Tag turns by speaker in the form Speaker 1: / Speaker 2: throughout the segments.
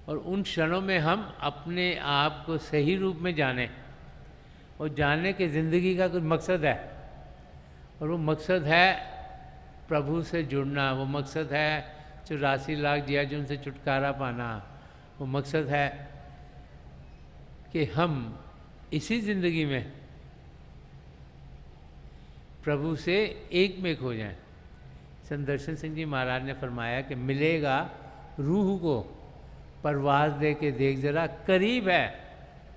Speaker 1: और उन क्षणों में हम अपने आप को सही रूप में जानें और जानने के ज़िंदगी का कुछ मकसद है, और वो मकसद है प्रभु से जुड़ना, वो मकसद है 84 लाख जियाजुन से छुटकारा पाना, वो मकसद है कि हम इसी ज़िंदगी में प्रभु से एक में खो जाएं। संत दर्शन सिंह जी महाराज ने फरमाया कि मिलेगा रूह को परवाज़ दे के देख जरा, करीब है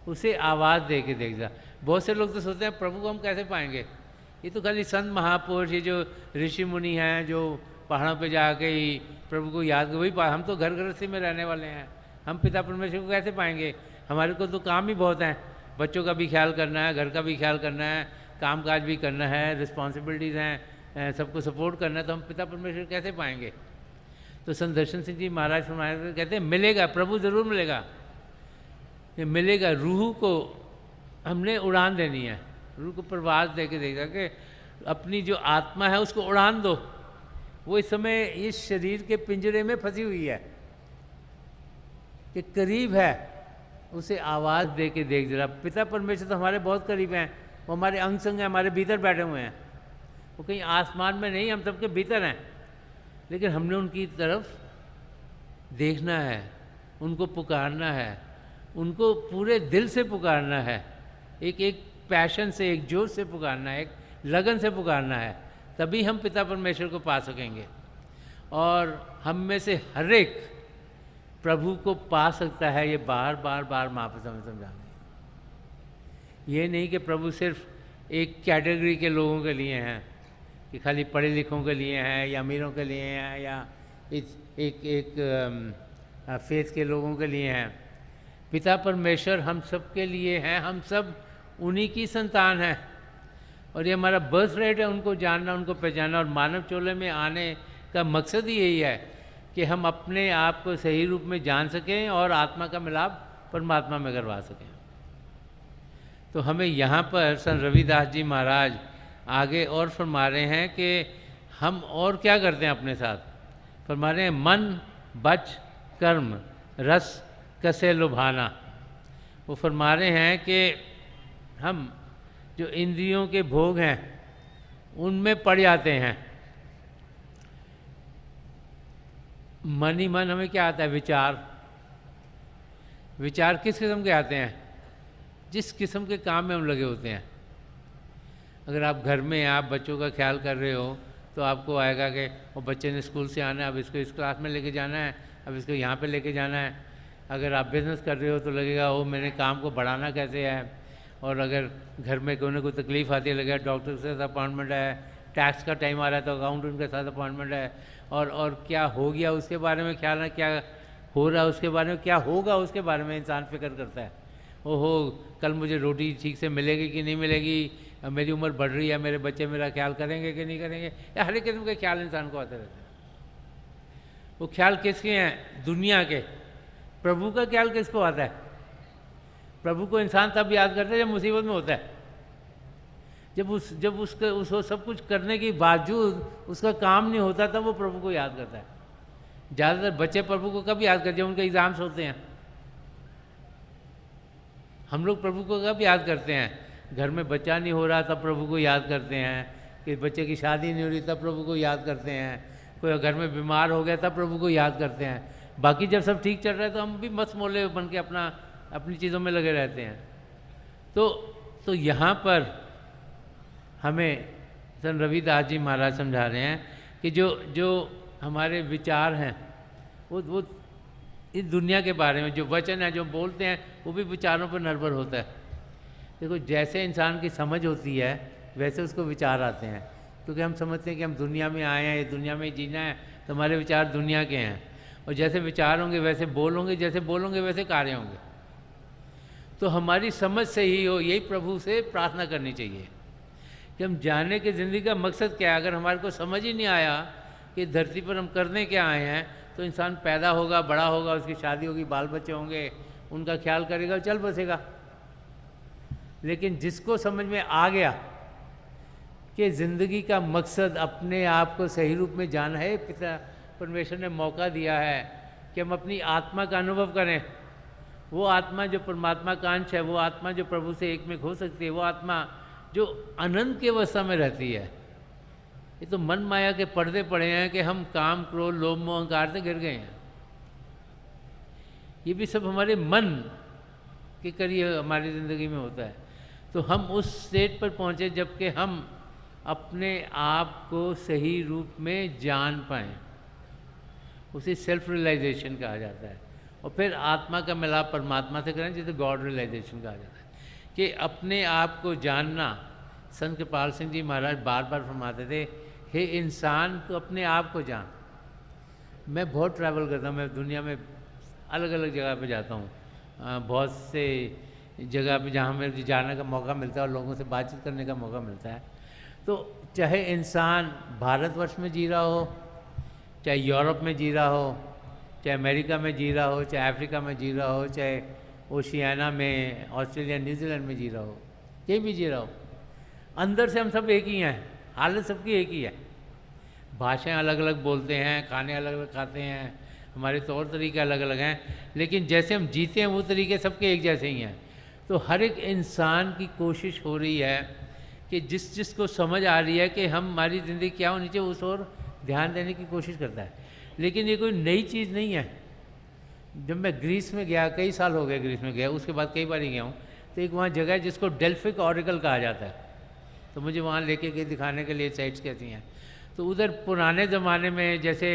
Speaker 1: उसे आवाज़ दे के देख जरा। बहुत से लोग तो सोचते हैं प्रभु को हम कैसे पाएंगे, ये तो खाली संत महापुरुष, ये जो ऋषि मुनि हैं जो पहाड़ों पे जाके ही प्रभु को याद कर वही पा, हम तो घर गृहस्थी में रहने वाले हैं, हम पिता परमेश्वर को कैसे पाएंगे, हमारे को तो काम ही बहुत हैं, बच्चों का भी ख्याल करना है, घर का भी ख्याल करना है, काम काज भी करना है, रिस्पॉन्सिबिलिटीज़ हैं, सबको सपोर्ट करना है, तो हम पिता परमेश्वर कैसे पाएंगे। तो संत दर्शन सिंह जी महाराज फरमाया कहते हैं मिलेगा, प्रभु ज़रूर मिलेगा, ये मिलेगा। रूह को हमने उड़ान देनी है, रूह को प्रवास दे के देगा कि अपनी जो आत्मा है उसको उड़ान दो। वो इस समय इस शरीर के पिंजरे में फंसी हुई है कि करीब है उसे आवाज़ दे के देख जरा। पिता परमेश्वर तो हमारे बहुत करीब हैं, वो हमारे अंग संग हैं, हमारे भीतर बैठे हुए हैं, वो कहीं आसमान में नहीं, हम सबके भीतर हैं, लेकिन हमने उनकी तरफ देखना है, उनको पुकारना है, उनको पूरे दिल से पुकारना है, एक एक पैशन से, एक जोश से पुकारना है, एक लगन से पुकारना है, तभी हम पिता परमेश्वर को पा सकेंगे। और हम में से हर एक प्रभु को पा सकता है, ये बार बार बार महाप्रभु हमें समझाना है। ये नहीं कि प्रभु सिर्फ एक कैटेगरी के लोगों के लिए हैं, कि खाली पढ़े लिखों के लिए हैं या अमीरों के लिए हैं या एक फेथ के लोगों के लिए हैं। पिता परमेश्वर हम सब के लिए हैं, हम सब उन्हीं की संतान हैं, और ये हमारा बर्थ रेट है उनको जानना, उनको पहचानना। और मानव चोले में आने का मकसद ही यही है कि हम अपने आप को सही रूप में जान सकें और आत्मा का मिलाप परमात्मा में करवा सकें। तो हमें यहाँ पर संत रविदास जी महाराज आगे और फरमा रहे हैं कि हम और क्या करते हैं अपने साथ। फरमा रहे हैं मन बच कर्म रस कसे लुभाना। वो फरमा रहे हैं कि हम जो इंद्रियों के भोग हैं उनमें पड़ जाते हैं। मन ही मन हमें क्या आता है, विचार। विचार किस किस्म के आते हैं, जिस किस्म के काम में हम लगे होते हैं। अगर आप घर में आप बच्चों का ख्याल कर रहे हो तो आपको आएगा कि वो बच्चे ने स्कूल से आना है, अब इसको इस क्लास में लेके जाना है, अब इसको यहाँ पे लेके जाना है। अगर आप बिज़नेस कर रहे हो तो लगेगा वो मैंने काम को बढ़ाना कैसे है। और अगर घर में कोई ना कोई तकलीफ़ आती है, लगेगा डॉक्टर के साथ अपॉइंटमेंट है, टैक्स का टाइम आ रहा है तो अकाउंटेंट के साथ अपॉइंटमेंट है, और क्या हो गया उसके बारे में ख्याल है, क्या हो रहा है उसके बारे में, क्या होगा उसके बारे में इंसान फिक्र करता है। ओहो कल मुझे रोटी ठीक से मिलेगी कि नहीं मिलेगी, मेरी उम्र बढ़ रही है, मेरे बच्चे मेरा ख्याल करेंगे कि नहीं करेंगे, या हर एक किस्म के ख्याल इंसान को आते रहते हैं। वो ख्याल किसके हैं, दुनिया के। प्रभु का ख्याल किसको आता है। प्रभु को इंसान तब याद करता है जब मुसीबत में होता है, जब उसको सब कुछ करने के बावजूद उसका काम नहीं होता, तब वो प्रभु को याद करता है। ज़्यादातर बच्चे प्रभु को कब याद करते हैं, उनके एग्ज़ाम्स होते हैं। हम लोग प्रभु को कब याद करते हैं, घर में बच्चा नहीं हो रहा तब प्रभु को याद करते हैं, कि बच्चे की शादी नहीं हो रही तब प्रभु को याद करते हैं, कोई घर में बीमार हो गया तब प्रभु को याद करते हैं। बाकी जब सब ठीक चल रहा है तो हम भी मस्त मोले बन के अपनी चीज़ों में लगे रहते हैं। तो यहाँ पर हमें संत रविदास जी महाराज समझा रहे हैं कि जो हमारे विचार हैं वो इस दुनिया के बारे में, जो वचन है जो बोलते हैं वो भी विचारों पर निर्भर होता है। देखो जैसे इंसान की समझ होती है वैसे उसको विचार आते हैं, क्योंकि हम समझते हैं कि हम दुनिया में आए हैं, ये दुनिया में जीना है, तो हमारे विचार दुनिया के हैं। और जैसे विचार होंगे वैसे बोलोगे, जैसे बोलोगे वैसे कार्य होंगे। तो हमारी समझ से ही हो, यही प्रभु से प्रार्थना करनी चाहिए कि हम जाने की ज़िंदगी का मकसद क्या है। अगर हमारे को समझ ही नहीं आया कि धरती पर हम करने क्या आए हैं, तो इंसान पैदा होगा, बड़ा होगा, उसकी शादी होगी, बाल बच्चे होंगे, उनका ख्याल करेगा, चल बसेगा। लेकिन जिसको समझ में आ गया कि ज़िंदगी का मकसद अपने आप को सही रूप में जानना है, पिता परमेश्वर ने मौका दिया है कि हम अपनी आत्मा का अनुभव करें। वो आत्मा जो परमात्मा का अंश है, वो आत्मा जो प्रभु से एक में हो सकती है, वो आत्मा जो अनंत की अवस्था में रहती है। ये तो मन माया के पर्दे पड़े हैं कि हम काम, क्रोध, लोभ, मोह, अहंकार से घिर गए हैं। ये भी सब हमारे मन के करिए हमारी ज़िंदगी में होता है। तो हम उस स्टेट पर पहुँचे जबकि हम अपने आप को सही रूप में जान पाएँ, उसे सेल्फ रियलाइजेशन कहा जाता है। और फिर आत्मा का मिलाप परमात्मा से करें जिसे गॉड रियलाइजेशन कहा जाता है। कि अपने आप को जानना, संत कृपाल सिंह जी महाराज बार बार फरमाते थे, हे इंसान तो अपने आप को जान। मैं बहुत ट्रैवल करता हूँ, मैं दुनिया में अलग अलग जगह पे जाता हूँ, बहुत से जगह पे जहाँ मेरे जाने का मौका मिलता है और लोगों से बातचीत करने का मौका मिलता है। तो चाहे इंसान भारतवर्ष में जी रहा हो, चाहे यूरोप में जी रहा हो, चाहे अमेरिका में जी रहा हो, चाहे अफ्रीका में जी रहा हो, चाहे ओशियाना में, ऑस्ट्रेलिया, न्यूजीलैंड में जी रहा हो, कहीं भी जी रहा हो, अंदर से हम सब एक ही हैं, हालत सबकी एक ही है। भाषाएं अलग अलग बोलते हैं, खाने अलग अलग खाते हैं, हमारे तौर तरीके अलग अलग हैं, लेकिन जैसे हम जीते हैं वो तरीके सबके एक जैसे ही हैं। तो हर एक इंसान की कोशिश हो रही है कि जिसको समझ आ रही है कि हमारी ज़िंदगी क्या होनी चाहिए उस ओर ध्यान देने की कोशिश करता है। लेकिन ये कोई नई चीज़ नहीं है। जब मैं ग्रीस में गया, कई साल हो गए ग्रीस में गया, उसके बाद कई बार ही गया हूँ, तो एक वहाँ जगह है जिसको डेल्फिक ऑरिकल कहा जाता है। तो मुझे वहाँ लेके गए दिखाने के लिए साइट्स कैसी हैं। तो उधर पुराने ज़माने में जैसे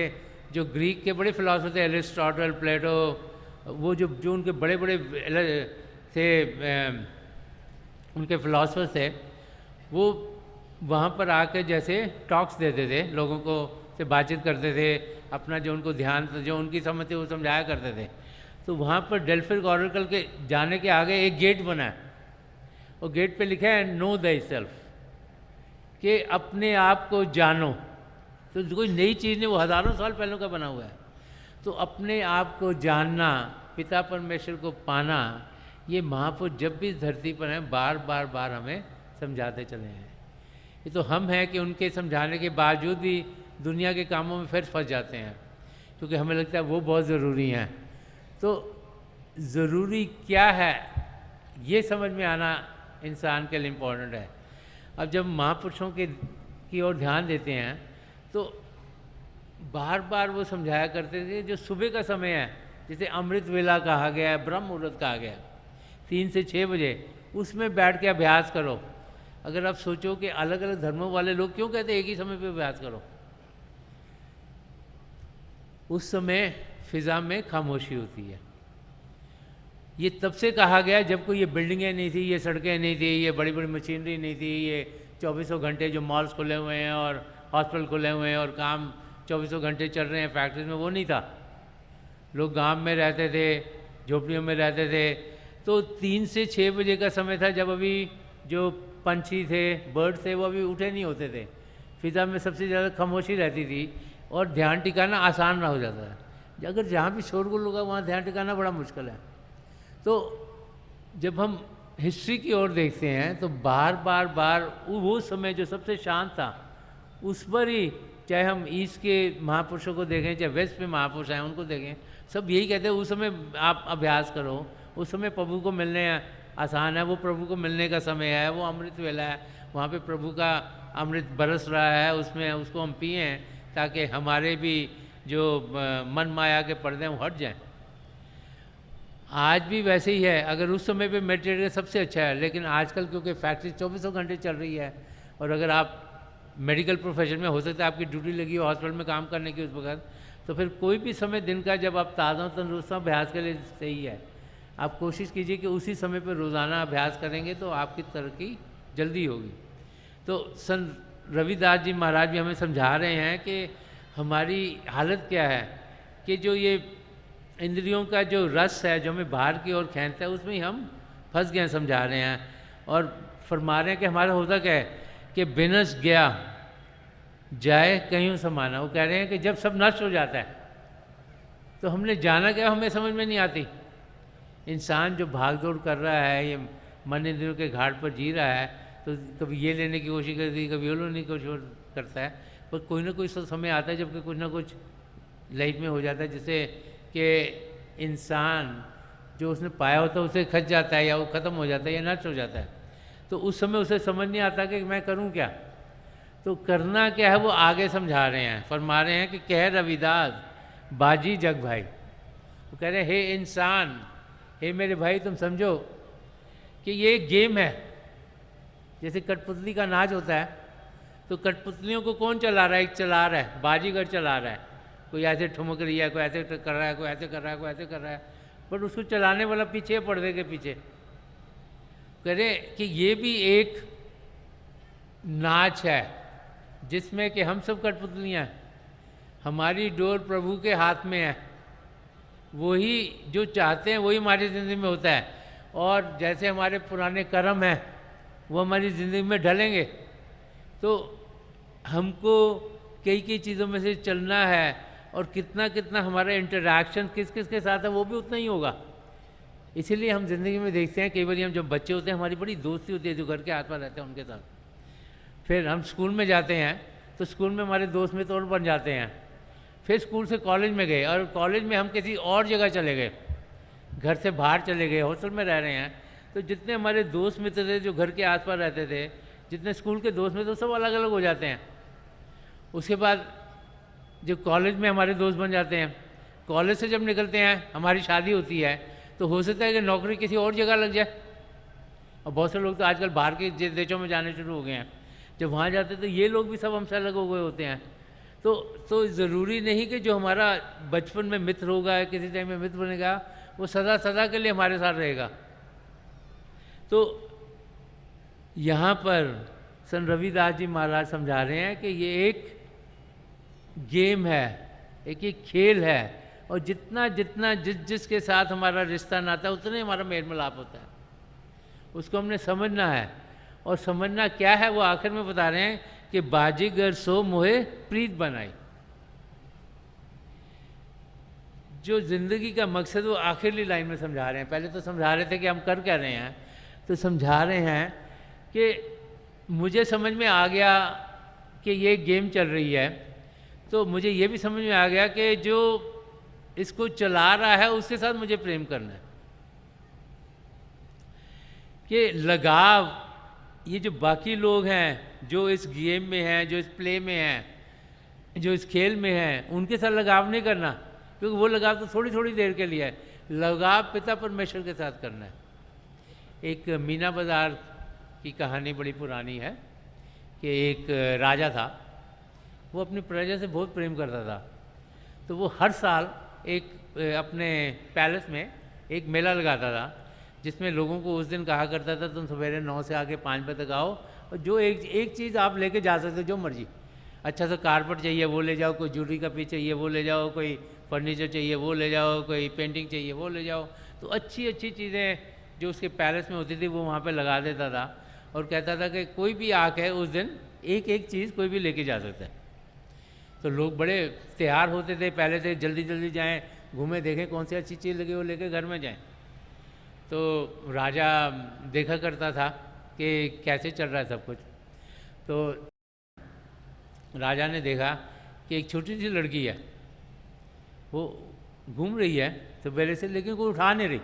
Speaker 1: जो ग्रीक के बड़े फिलासफर थे, एरिस्टोटल, प्लेटो, वो जो उनके बड़े बड़े थे, उनके फिलासफर थे, वो वहाँ पर आकर जैसे टॉक्स देते थे, लोगों को से बातचीत करते थे, अपना जो उनको ध्यान, जो उनकी समझ थी वो समझाया करते थे। तो वहाँ पर डेल्फिक ऑरिकल के जाने के आगे एक गेट बना है, और गेट पे लिखा है नो द सेल्फ, कि अपने आप को जानो। तो कोई नई चीज़ नहीं, वो हज़ारों साल पहले का बना हुआ है। तो अपने आप को जानना, पिता परमेश्वर को पाना, ये महापुरुष जब भी इस धरती पर हैं बार बार बार हमें समझाते चले हैं। ये तो हम हैं कि उनके समझाने के बावजूद भी दुनिया के कामों में फिर फंस जाते हैं, क्योंकि हमें लगता है वो बहुत ज़रूरी हैं। तो ज़रूरी क्या है ये समझ में आना इंसान के लिए इम्पोर्टेंट है। अब जब महापुरुषों की ओर ध्यान देते हैं तो बार बार वो समझाया करते थे, जो सुबह का समय है जिसे अमृत वेला कहा गया है, ब्रह्म मुहूर्त कहा गया है, 3 से 6 बजे, उसमें बैठ के अभ्यास करो। अगर आप सोचो कि अलग अलग धर्मों वाले लोग क्यों कहते हैं एक ही समय पे अभ्यास करो, उस समय फिज़ा में खामोशी होती है। ये तब से कहा गया जब कोई ये बिल्डिंगें नहीं थी, ये सड़कें नहीं थी, ये बड़ी बड़ी मशीनरी नहीं थी, ये 24 घंटे जो मॉल्स खुले हुए हैं और हॉस्पिटल खुले हुए हैं और काम 24 घंटे चल रहे हैं फैक्ट्रीज में, वो नहीं था। लोग गांव में रहते थे, झोपड़ियों में रहते थे। तो 3 से 6 बजे का समय था जब अभी जो पंछी थे, बर्ड थे, वो अभी उठे नहीं होते थे। फिज़ा में सबसे ज़्यादा खामोशी रहती थी और ध्यान टिकाना आसान ना हो जाता है। अगर जहाँ भी शोरगुल होगा वहाँ ध्यान टिकाना बड़ा मुश्किल है। तो जब हम हिस्ट्री की ओर देखते हैं तो बार बार बार वो समय जो सबसे शांत था उस पर ही, चाहे हम ईस्ट के महापुरुषों को देखें, चाहे वेस्ट में महापुरुष हैं उनको देखें, सब यही कहते हैं उस समय आप अभ्यास करो, उस समय प्रभु को मिलने आसान है, वो प्रभु को मिलने का समय है, वो अमृत वेला है, वहाँ पे प्रभु का अमृत बरस रहा है, उसमें उसको हम पिएँ ताकि हमारे भी जो मन माया के पर्दे हैं वो हट जाएँ। आज भी वैसे ही है। अगर उस समय पे मेडिटेट सबसे अच्छा है, लेकिन आजकल क्योंकि फैक्ट्री 24 घंटे चल रही है और अगर आप मेडिकल प्रोफेशन में, हो सकता है आपकी ड्यूटी लगी हो हॉस्पिटल में काम करने की उस वक्त, तो फिर कोई भी समय दिन का जब आप ताज़ा तंदुरुस्त अभ्यास के लिए सही है। आप कोशिश कीजिए कि उसी समय पर रोज़ाना अभ्यास करेंगे तो आपकी तरक्की जल्दी होगी। तो संत रविदास जी महाराज भी हमें समझा रहे हैं कि हमारी हालत क्या है, कि जो ये इंद्रियों का जो रस है जो हमें बाहर की ओर खींचता है उसमें ही हम फंस गए, समझा रहे हैं। और फरमा रहे हैं कि हमारा होता क्या है कि बिनस गया जाए कहीं समाना। वो कह रहे हैं कि जब सब नष्ट हो जाता है तो हमने जाना क्या हमें समझ में नहीं आती। इंसान जो भाग दौड़ कर रहा है, ये मन इंद्रियों के घाट पर जी रहा है, तो कभी ये लेने की कोशिश करती है, कभी वो लेने की कोशिश करता है, पर कोई ना कोई समय आता है जबकि कुछ ना कुछ लाइफ में हो जाता है, जिसे कि इंसान जो उसने पाया होता है उसे खच जाता है, या वो ख़त्म हो जाता है, या नष्ट हो जाता है, तो उस समय उसे समझ नहीं आता कि मैं करूं क्या। तो करना क्या है वो आगे समझा रहे हैं, फरमा रहे हैं कि कह रविदास बाजी जग भाई। वो कह रहे हैं हे इंसान, हे मेरे भाई, तुम समझो कि ये एक गेम है। जैसे कठपुतली का नाच होता है, तो कठपुतलियों को कौन चला रहा है? एक चला रहा है, बाजीगर चला रहा है। कोई ऐसे ठुमक रही है, कोई ऐसे कर रहा है, कोई ऐसे कर रहा है, कोई ऐसे कर रहा है, बट उसको चलाने वाला पीछे, पर्दे के पीछे। कह रहे कि ये भी एक नाच है जिसमें कि हम सब कठपुतलियाँ हैं, हमारी डोर प्रभु के हाथ में है, वही जो चाहते हैं वही हमारी ज़िंदगी में होता है। और जैसे हमारे पुराने कर्म हैं वो हमारी ज़िंदगी में ढलेंगे, तो हमको कई कई चीज़ों में से चलना है, और कितना कितना हमारा इंटरैक्शन किस किस के साथ है वो भी उतना ही होगा। इसीलिए हम ज़िंदगी में देखते हैं कई बार हम जब बच्चे होते हैं हमारी बड़ी दोस्ती होती है जो घर के आस पास रहते हैं उनके साथ। फिर हम स्कूल में जाते हैं तो स्कूल में हमारे दोस्त मित्र और बन जाते हैं। फिर स्कूल से कॉलेज में गए, और कॉलेज में हम किसी और जगह चले गए, घर से बाहर चले गए, हॉस्टल में रह रहे हैं, तो जितने हमारे दोस्त मित्र थे जो घर के आसपास रहते थे, जितने स्कूल के दोस्त मित्र, सब अलग अलग हो जाते हैं। उसके बाद जो कॉलेज में हमारे दोस्त बन जाते हैं, कॉलेज से जब निकलते हैं हमारी शादी होती है, तो हो सकता है कि नौकरी किसी और जगह लग जाए। और बहुत से लोग तो आजकल बाहर के देशों में जाने शुरू हो गए हैं। जब वहाँ जाते तो ये लोग भी सब हमसे अलग हो गए होते हैं। तो ज़रूरी नहीं कि जो हमारा बचपन में मित्र होगा, किसी टाइम में मित्र बनेगा, वो सदा सदा के लिए हमारे साथ रहेगा। तो यहाँ पर संत रविदास जी महाराज समझा रहे हैं कि ये एक गेम है, एक खेल है, और जितना जितना जिसके साथ हमारा रिश्ता नाता है उतने हमारा मेल मिलाप होता है। उसको हमने समझना है, और समझना क्या है वो आखिर में बता रहे हैं कि बाजीगर सो मोहे प्रीत बनाई। जो ज़िंदगी का मकसद वो आखिरली लाइन में समझा रहे हैं। पहले तो समझा रहे थे कि हम कर क्या रहे हैं, तो समझा रहे हैं कि मुझे समझ में आ गया कि ये गेम चल रही है, तो मुझे ये भी समझ में आ गया कि जो इसको चला रहा है उसके साथ मुझे प्रेम करना है। कि लगाव, ये जो बाकी लोग हैं जो इस गेम में हैं, जो इस प्ले में हैं, जो इस खेल में हैं, उनके साथ लगाव नहीं करना, क्योंकि वो लगाव तो थोड़ी थोड़ी देर के लिए है। लगाव पिता परमेश्वर के साथ करना है। एक मीना बाज़ार की कहानी बड़ी पुरानी है कि एक राजा था, वो अपनी प्रजा से बहुत प्रेम करता था। तो वो हर साल एक अपने पैलेस में एक मेला लगाता था, जिसमें लोगों को उस दिन कहा करता था तुम सवेरे 9 से आके 5 बजे तक आओ, और जो एक चीज़ आप लेके जा सकते हो, जो मर्जी, अच्छा सा कारपेट चाहिए वो ले जाओ, कोई ज्वेलरी का पीस चाहिए वो ले जाओ, कोई फर्नीचर चाहिए वो ले जाओ, कोई पेंटिंग चाहिए वो ले जाओ। तो अच्छी अच्छी चीज़ें जो उसके पैलेस में होती थी वो वहाँ पे लगा देता था, और कहता था कि कोई भी आके उस दिन एक एक चीज़ कोई भी लेके जा सकता है। तो लोग बड़े तैयार होते थे, पहले से जल्दी जल्दी जाएं, घूमें, देखें कौन सी अच्छी चीज़ लगी वो लेके घर में जाएं। तो राजा देखा करता था कि कैसे चल रहा है सब कुछ। तो राजा ने देखा कि एक छोटी सी लड़की है, वो घूम रही है सवेरे से, लेकिन कोई उठा नहीं रही।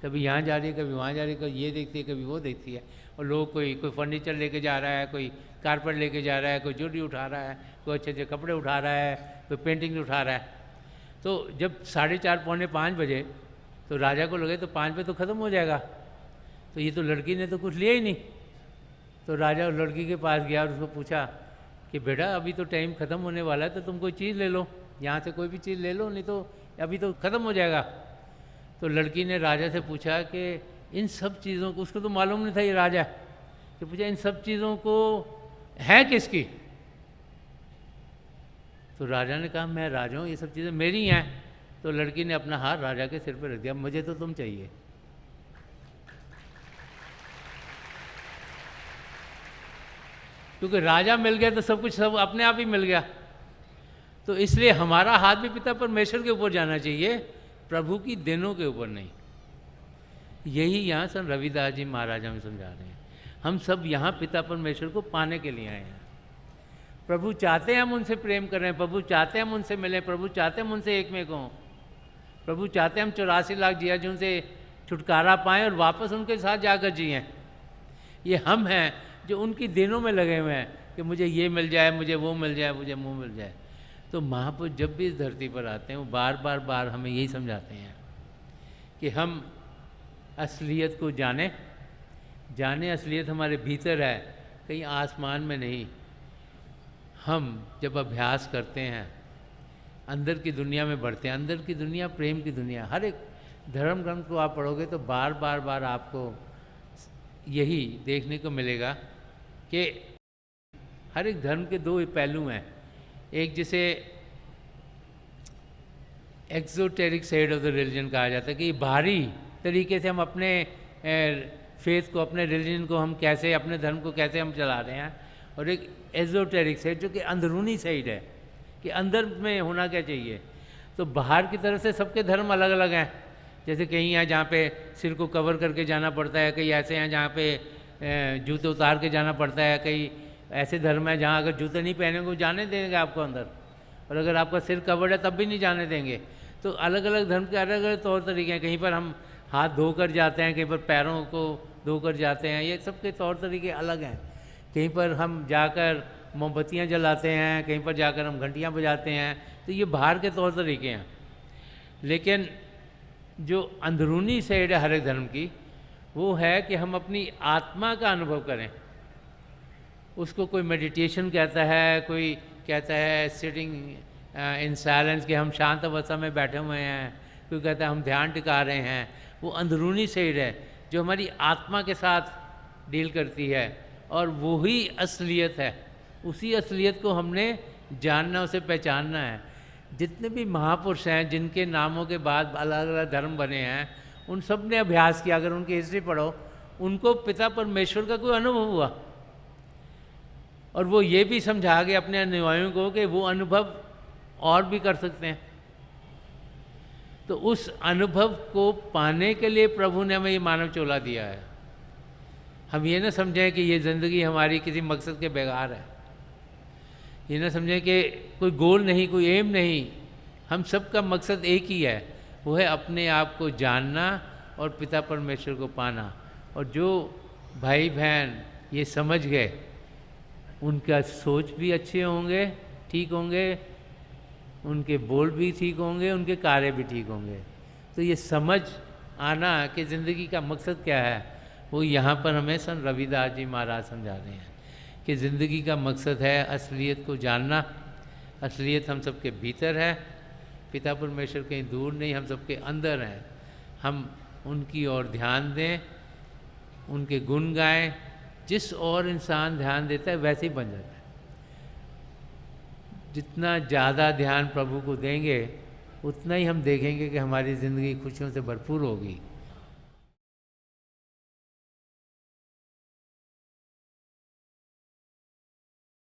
Speaker 1: कभी यहाँ जा रही है, कभी वहाँ जा रही है, कभी ये देखती है, कभी वो देखती है। और लोग कोई फर्नीचर लेके जा रहा है, कोई कारपेट लेके जा रहा है, कोई ज्वेलरी उठा रहा है, कोई अच्छे अच्छे कपड़े उठा रहा है, कोई पेंटिंग उठा रहा है। तो जब 4:30 पौने 5 बजे तो राजा को लगे तो 5 बजे तो ख़त्म हो जाएगा, तो ये तो लड़की ने तो कुछ लिया ही नहीं। तो राजा लड़की के पास गया और उसको पूछा कि बेटा अभी तो टाइम ख़त्म होने वाला है, तो तुम कोई चीज़ ले लो, यहाँ से कोई भी चीज़ ले लो, नहीं तो अभी तो ख़त्म हो जाएगा। तो लड़की ने राजा से पूछा कि इन सब चीज़ों को, उसको तो मालूम नहीं था ये राजा, कि पूछा इन सब चीज़ों को है किसकी। तो राजा ने कहा मैं राजा हूँ, ये सब चीज़ें मेरी हैं। तो लड़की ने अपना हाथ राजा के सिर पर रख दिया, मुझे तो तुम चाहिए। क्योंकि राजा मिल गया तो सब कुछ सब अपने आप ही मिल गया। तो इसलिए हमारा हाथ भी पिता परमेश्वर के ऊपर जाना चाहिए, प्रभु की देनों के ऊपर नहीं। यही यहाँ संत रविदास जी महाराज हमें समझा रहे हैं। हम सब यहाँ पिता परमेश्वर को पाने के लिए आए हैं। प्रभु चाहते हैं हम उनसे प्रेम करें, प्रभु चाहते हैं हम उनसे मिलें, प्रभु चाहते हैं हम उनसे एक में हों, प्रभु चाहते हैं हम 84 लाख जियाजों से छुटकारा पाएं और वापस उनके साथ जाकर जिएं। ये हम हैं जो उनकी दिनों में लगे हुए हैं कि मुझे ये मिल जाए, मुझे वो मिल जाए, मुझे वो मिल जाए। तो महापुरुष जब भी इस धरती पर आते हैं वो बार बार हमें यही समझाते हैं कि हम असलियत को जाने असलियत हमारे भीतर है, कहीं आसमान में नहीं। हम जब अभ्यास करते हैं अंदर की दुनिया में बढ़ते हैं। अंदर की दुनिया प्रेम की दुनिया। हर एक धर्म ग्रंथ को आप पढ़ोगे तो बार बार आपको यही देखने को मिलेगा कि हर एक धर्म के दो पहलू हैं। एक जिसे एक्सोटेरिक साइड ऑफ द रिलीजन कहा जाता है कि बाहरी तरीके से हम अपने फेथ को, अपने रिलीजन को हम कैसे, अपने धर्म को कैसे हम चला रहे हैं, और एक एजोटेरिक साइड जो कि अंदरूनी साइड है कि अंदर में होना क्या चाहिए। तो बाहर की तरफ से सबके धर्म अलग अलग हैं। जैसे कहीं हैं जहाँ पे सिर को कवर करके जाना पड़ता है, कहीं ऐसे हैं जहाँ पे जूते उतार के जाना पड़ता है, कहीं ऐसे धर्म है जहाँ अगर जूते नहीं पहनेंगे वो जाने देंगे आपको अंदर, और अगर आपका सिर कवर्ड है तब भी नहीं जाने देंगे। तो अलग अलग धर्म के अलग अलग तौर तरीके हैं। कहीं पर हम हाथ धोकर जाते हैं, कहीं पर पैरों को धोकर जाते हैं, ये सबके तौर तरीके अलग हैं। कहीं पर हम जाकर मोमबत्तियाँ जलाते हैं, कहीं पर जाकर हम घंटियाँ बजाते हैं। तो ये बाहर के तौर तरीके हैं। लेकिन जो अंदरूनी साइड है हर एक धर्म की, वो है कि हम अपनी आत्मा का अनुभव करें। उसको कोई मेडिटेशन कहता है, कोई कहता है सिटिंग इन साइलेंस, कि हम शांत अवस्था में बैठे हुए हैं, कोई कहता है हम ध्यान टिका रहे हैं। वो अंदरूनी साइड है जो हमारी आत्मा के साथ डील करती है, और वही असलियत है। उसी असलियत को हमने जानना, उसे पहचानना है। जितने भी महापुरुष हैं जिनके नामों के बाद अलग अलग धर्म बने हैं, उन सब ने अभ्यास किया। अगर उनकी हिस्ट्री पढ़ो, उनको पिता परमेश्वर का कोई अनुभव हुआ, और वो ये भी समझा गए अपने अनुयायियों को कि वो अनुभव और भी कर सकते हैं। तो उस अनुभव को पाने के लिए प्रभु ने हमें ये मानव चोला दिया है। हम ये ना समझें कि ये ज़िंदगी हमारी किसी मकसद के बेगार है। ये ना समझें कि कोई गोल नहीं, कोई एम नहीं। हम सब का मकसद एक ही है, वो है अपने आप को जानना और पिता परमेश्वर को पाना। और जो भाई बहन ये समझ गए, उनका सोच भी अच्छे होंगे, ठीक होंगे, उनके बोल भी ठीक होंगे, उनके कार्य भी ठीक होंगे। तो ये समझ आना कि ज़िंदगी का मकसद क्या है, वो यहाँ पर हमें संत रविदास जी महाराज समझा रहे हैं कि ज़िंदगी का मकसद है असलियत को जानना। असलियत हम सबके भीतर है, पिता परमेश्वर कहीं दूर नहीं, हम सबके अंदर हैं। हम उनकी ओर ध्यान दें, उनके गुण गाएं। जिस और इंसान ध्यान देता है वैसे ही बन जाता है। जितना ज़्यादा ध्यान प्रभु को देंगे, उतना ही हम देखेंगे कि हमारी ज़िंदगी खुशियों से भरपूर होगी।